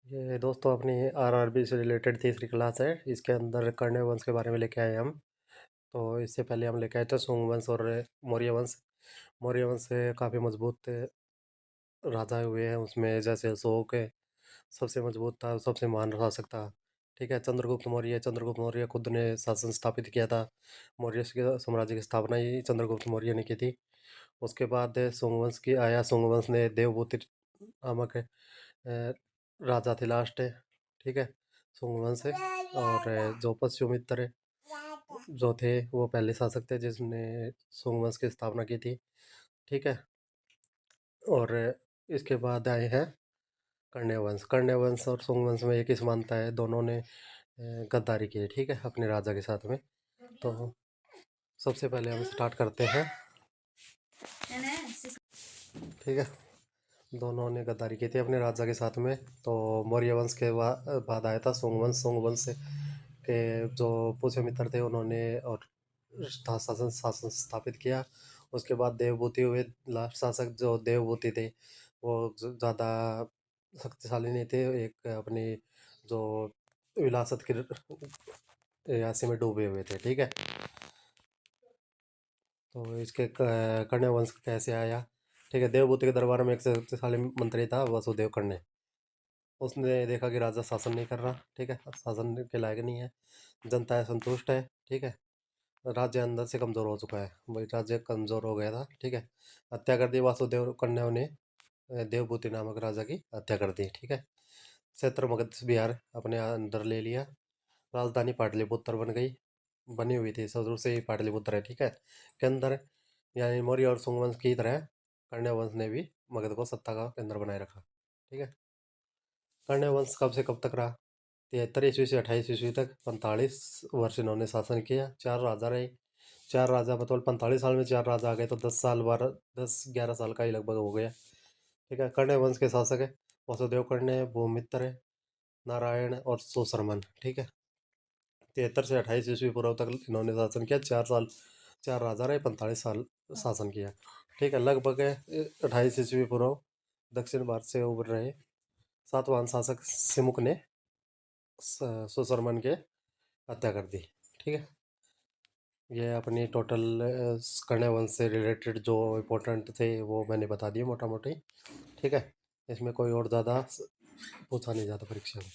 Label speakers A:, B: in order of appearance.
A: ये दोस्तों अपनी आरआरबी से रिलेटेड तीसरी क्लास है। इसके अंदर कर्ण वंश के बारे में लेके आए हम। तो इससे पहले हम लेके आए थे सुंग वंश और मौर्य वंश। मौर्य वंश से काफ़ी मजबूत राजा हुए हैं, उसमें जैसे अशोक है, सबसे मजबूत था, सबसे महान शासक था। ठीक है। चंद्रगुप्त मौर्य खुद ने शासन स्थापित किया था। मौर्य साम्राज्य की स्थापना ही चंद्रगुप्त मौर्य ने की थी। उसके बाद सोंगवंश की आया। सोंगवंश ने देवभूति नामक राजा थे लास्ट। ठीक है। सोंगवंश है। और जो पश्चिमित्र जो थे वो पहले शासक थे जिसने सोंगवंश की स्थापना की थी। ठीक है। और इसके बाद आए हैं कण्य वंश। कण्य वंश और सोंगवंश में एक ही समानता है, दोनों ने गद्दारी की है। ठीक है, अपने राजा के साथ में। तो सबसे पहले हम स्टार्ट करते हैं। ठीक है। दोनों ने गद्दारी की थी अपने राजा के साथ में। तो मौर्य वंश के बाद आया था सोंगवंश। सोंगवंश के जो पुष्यमित्र थे उन्होंने और शासन शासन स्थापित किया। उसके बाद देवभूति हुए लास्ट शासक। जो देवभूति थे वो ज़्यादा शक्तिशाली नहीं थे, एक अपनी जो विरासत की यासी में डूबे हुए थे। ठीक है। तो इसके कण्य वंश कैसे आया। ठीक है। देवभूति के दरबार में एक शक्तिशाली मंत्री था, वसुदेव कण्य। उसने देखा कि राजा शासन नहीं कर रहा। ठीक है, शासन के लायक नहीं है, जनता संतुष्ट है। ठीक है। राज्य अंदर से कमजोर हो चुका है, भाई राज्य कमजोर हो गया था। ठीक है। हत्या कर दी वासुदेव कन्या ने। देवभूति नामक राजा की हत्या कर दी। ठीक है। क्षेत्र मगध बिहार अपने अंदर ले लिया। राजधानी पाटलिपुत्र बनी हुई थी, शुरू से ही पाटलिपुत्र है। ठीक है। के अंदर यानी मौर्य और सुंग वंश की तरह कण्य वंश ने भी मगध को सत्ता का केंद्र बनाए रखा। ठीक है। कण्य वंश कब से कब तक रहा। 73 ईस्वी से 28 ईस्वी तक 45 वर्ष इन्होंने शासन किया। चार राजा रहे। चार राजा मतलब 45 साल में चार राजा आ गए, तो 10 साल 10-11 साल का ही लगभग हो गया। ठीक है। कण्य वंश के शासक है वसुदेव कण्य, भूमित्र, नारायण और सुशर्मन। ठीक है। 73 से 28 ईस्वी पूर्व तक इन्होंने शासन किया। 4 साल चार राजा रहे, 45 साल शासन किया। ठीक है। लगभग 28 ईस्वी पूर्व दक्षिण भारत से उभर रहे सातवाहन शासक सिमुक ने सुशर्मन के हत्या कर दी। ठीक है। ये अपनी टोटल कण्य वंश से रिलेटेड जो इम्पोर्टेंट थे वो मैंने बता दिए मोटा मोटी। ठीक है। इसमें कोई और ज़्यादा पूछा नहीं जाता परीक्षा में।